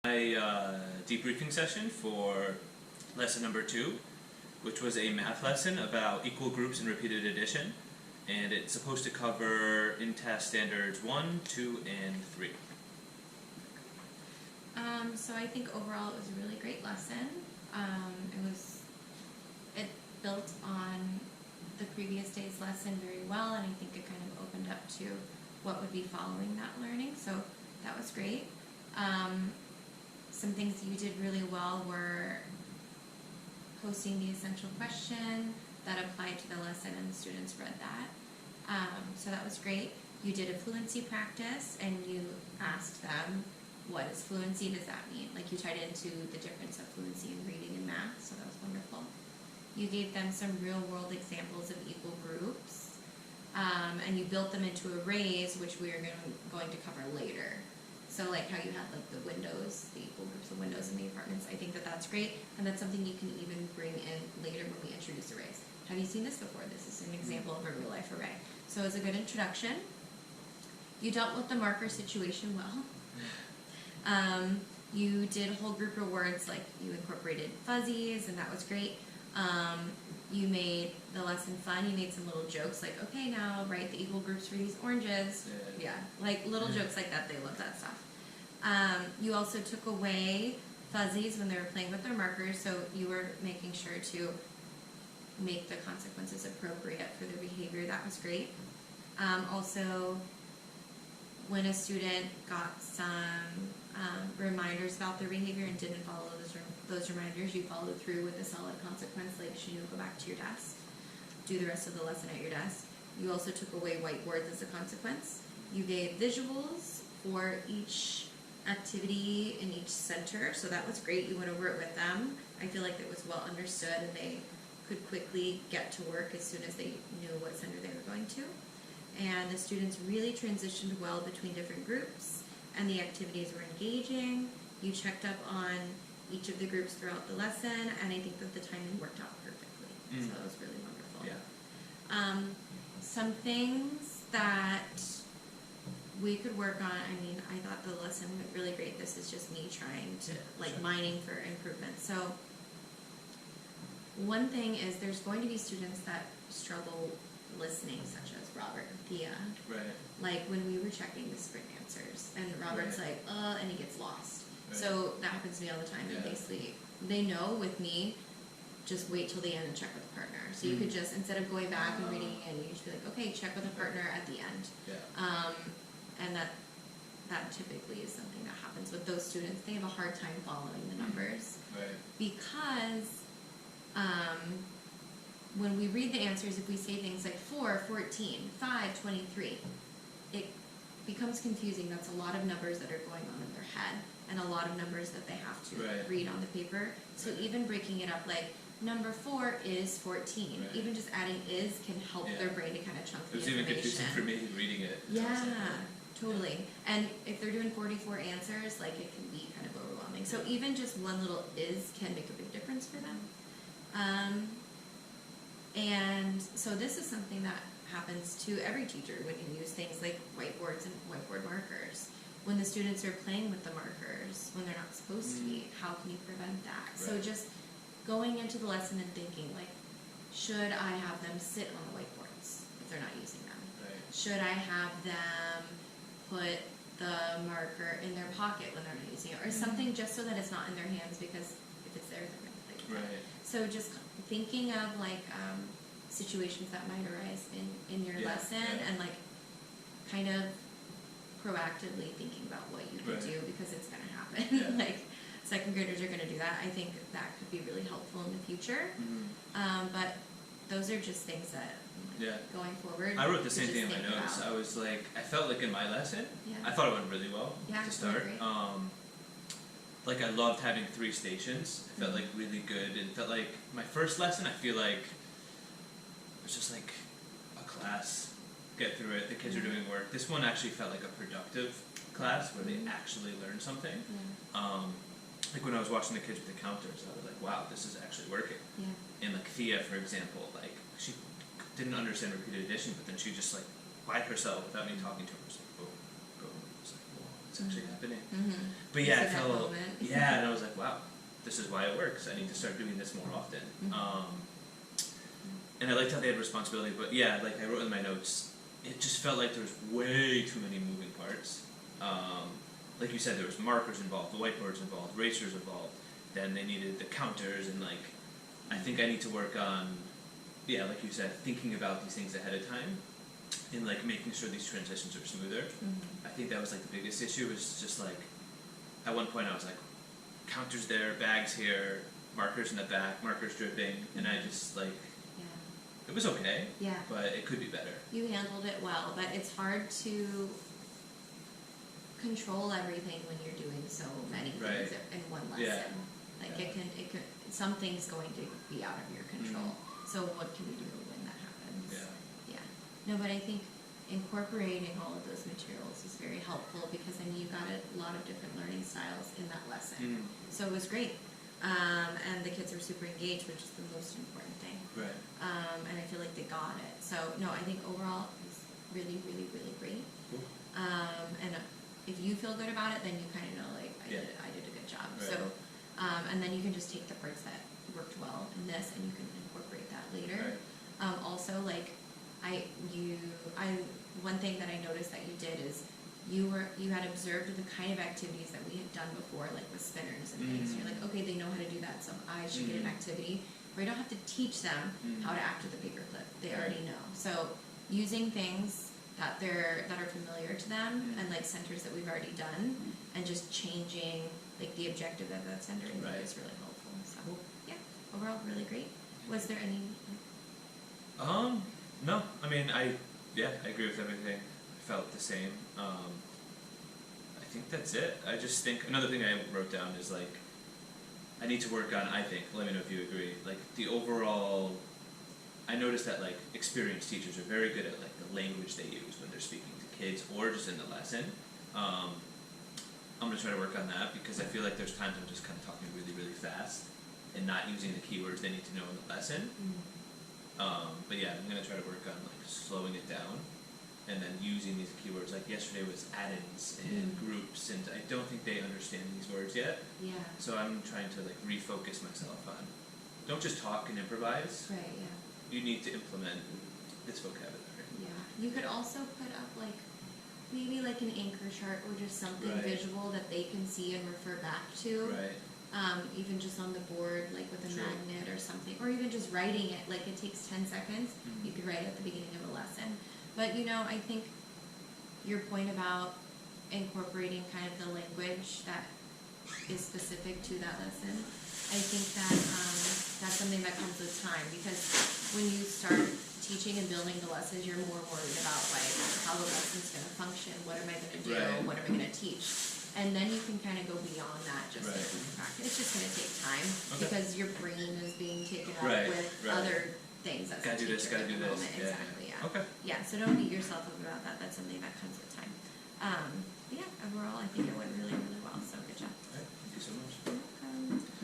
My debriefing session for lesson number 2, which was a math lesson about equal groups and repeated addition, and it's supposed to cover in-task standards 1, 2, and 3. So I think overall it was a really great lesson. It built on the previous day's lesson very well, and I think it kind of opened up to what would be following that learning, so that was great. Some things you did really well were posting the essential question that applied to the lesson, and the students read that. So that was great. You did a fluency practice, and you asked them, what is fluency, does that mean? Like, you tied into the difference of fluency in reading and math, so that was wonderful. You gave them some real-world examples of equal groups, and you built them into arrays, which we are going to cover later. So like how you had like the windows, the equal groups of windows in the apartments, I think that that's great, and that's something you can even bring in later when we introduce arrays. Have you seen this before? This is an example of a real-life array. So it's a good introduction. You dealt with the marker situation well. You did whole group rewards, like you incorporated fuzzies, and that was great. You made the lesson fun. You made some little jokes, like, okay, now write the equal groups for these oranges. Yeah, like little jokes like that. They love that stuff. You also took away fuzzies when they were playing with their markers, so you were making sure to make the consequences appropriate for their behavior. That was great. Also, when a student got some reminders about their behavior and didn't follow those reminders, you followed through with a solid consequence, like, should you go back to your desk, do the rest of the lesson at your desk. You also took away whiteboards as a consequence. You gave visuals for each activity in each center, so that was great. You went over it with them. I feel like it was well understood, and they could quickly get to work as soon as they knew what center they were going to. And the students really transitioned well between different groups, and the activities were engaging. You checked up on each of the groups throughout the lesson, and I think that the timing worked out perfectly. So that was really wonderful. Yeah. Some things that we could work on, I mean, I thought the lesson went really great. This is just me trying to, like, mining for improvement. So one thing is there's going to be students that struggle listening, such as Robert and Thea. Right. Like when we were checking the sprint answers, and Robert's like, and he gets lost. Right. So that happens to me all the time, and basically they know with me, just wait till the end and check with a partner. So you could just, instead of going back and reading again, you just be like, okay, check with a partner at the end. Yeah. And that typically is something that happens with those students. They have a hard time following the numbers. Right. Because when we read the answers, if we say things like 4, 14, 5, 23, it becomes confusing. That's a lot of numbers that are going on in their head, and a lot of numbers that they have to read on the paper. So even breaking it up, like number 4 is 14. Even just adding is can help their brain to kind of chunk the information. It was even confusing for me reading it. Yeah, totally. And if they're doing 44 answers, like, it can be kind of overwhelming. So even just one little is can make a big difference for them. And so this is something that happens to every teacher when you use things like whiteboards and whiteboard markers. When the students are playing with the markers when they're not supposed to be, how can you prevent that? Right. So just going into the lesson and thinking, like, should I have them sit on the whiteboards if they're not using them? Right. Should I have them put the marker in their pocket when they're not using it? Or something just so that it's not in their hands, because if it's there, they're going to play with it. So just thinking of, like, situations that might arise in your lesson, and, like, kind of proactively thinking about what you could do, because it's going to happen. Like, second graders are going to do that. I think that could be really helpful in the future. But those are just things that, going forward, I wrote the same thing in my notes. I was like, I felt like in my lesson, I thought it went really well to start. Like, I loved having 3 stations. It felt like really good. It felt like my first lesson, I feel like it was just like a class, get through it, the kids are doing work. This one actually felt like a productive class where they actually learned something. Like when I was watching the kids with the counters, I was like, wow, this is actually working. And like Thea, for example, like, she didn't understand repeated addition, but then she just, like, by herself, without me talking to her, was like, boom, boom. I was like, whoa, it's actually happening. But You yeah, I see that felt, moment. yeah, and I was like, wow, this is why it works. I need to start doing this more often. And I liked how they had responsibility, but yeah, like I wrote in my notes, it just felt like there was way too many moving parts. Like you said, there was markers involved, the whiteboards involved, racers involved. Then they needed the counters, and like, I think I need to work on, yeah, like you said, thinking about these things ahead of time, and like making sure these transitions are smoother. I think that was like the biggest issue. Was just like, at one point I was like, counters there, bags here, markers in the back, markers dripping, and I just like, it was okay. Yeah. But it could be better. You handled it well, but it's hard to control everything when you're doing so many things in one lesson. Yeah. Like it can something's going to be out of your control. So what can we do when that happens? Yeah. No, but I think incorporating all of those materials is very helpful because I mean you got a lot of different learning styles in that lesson. So it was great. And the kids were super engaged, which is the most important thing. Right. And I feel like they got it. So no, I think overall it was really, really, really great. Cool. And if you feel good about it, then you kind of know like I did a good job. Right. So, and then you can just take the parts that worked well in this, and you can incorporate that later. Right. Also, like one thing that I noticed that you did is you had observed the kind of activities that we had done before, like with spinners and things. And you're like, okay, they know how to do that, so I should get an activity where I don't have to teach them how to act with a paperclip. They already know. So using things that are familiar to them and like centers that we've already done, and just changing like the objective of that center is really helpful. So yeah, overall really great. Was there any? No. I mean, I agree with everything. I felt the same. I think that's it. I just think another thing I wrote down is like I need to work on. I think. Let me know if you agree. Like the overall. I noticed that like experienced teachers are very good at like the language they use when they're speaking to kids or just in the lesson. I'm gonna try to work on that because I feel like there's times I'm just kind of talking really, really fast and not using the keywords they need to know in the lesson. But yeah, I'm gonna try to work on like slowing it down and then using these keywords. Like yesterday was add-ins and groups, and I don't think they understand these words yet. Yeah. So I'm trying to like refocus myself on don't just talk and improvise. Right. Yeah. You need to implement this vocabulary. Yeah. You could also put up like maybe like an anchor chart or just something visual that they can see and refer back to. Right. Even just on the board, like with a magnet or something, or even just writing it. Like it takes 10 seconds. You could write it at the beginning of a lesson. But you know, I think your point about incorporating kind of the language that is specific to that lesson, I think that that's something that comes with time, because when you start teaching and building the lessons, you're more worried about like how the lesson's going to function, what am I going to do, what am I going to teach, and then you can kind of go beyond that just in practice. It's just going to take time because your brain is being taken up with other things. That's gotta do this, gotta do this. Exactly. Yeah. Okay. Yeah. So don't beat yourself up about that. That's something that comes with time. But yeah, overall, I think it went really, really well. So good job. All right. Thank you so much. You're welcome.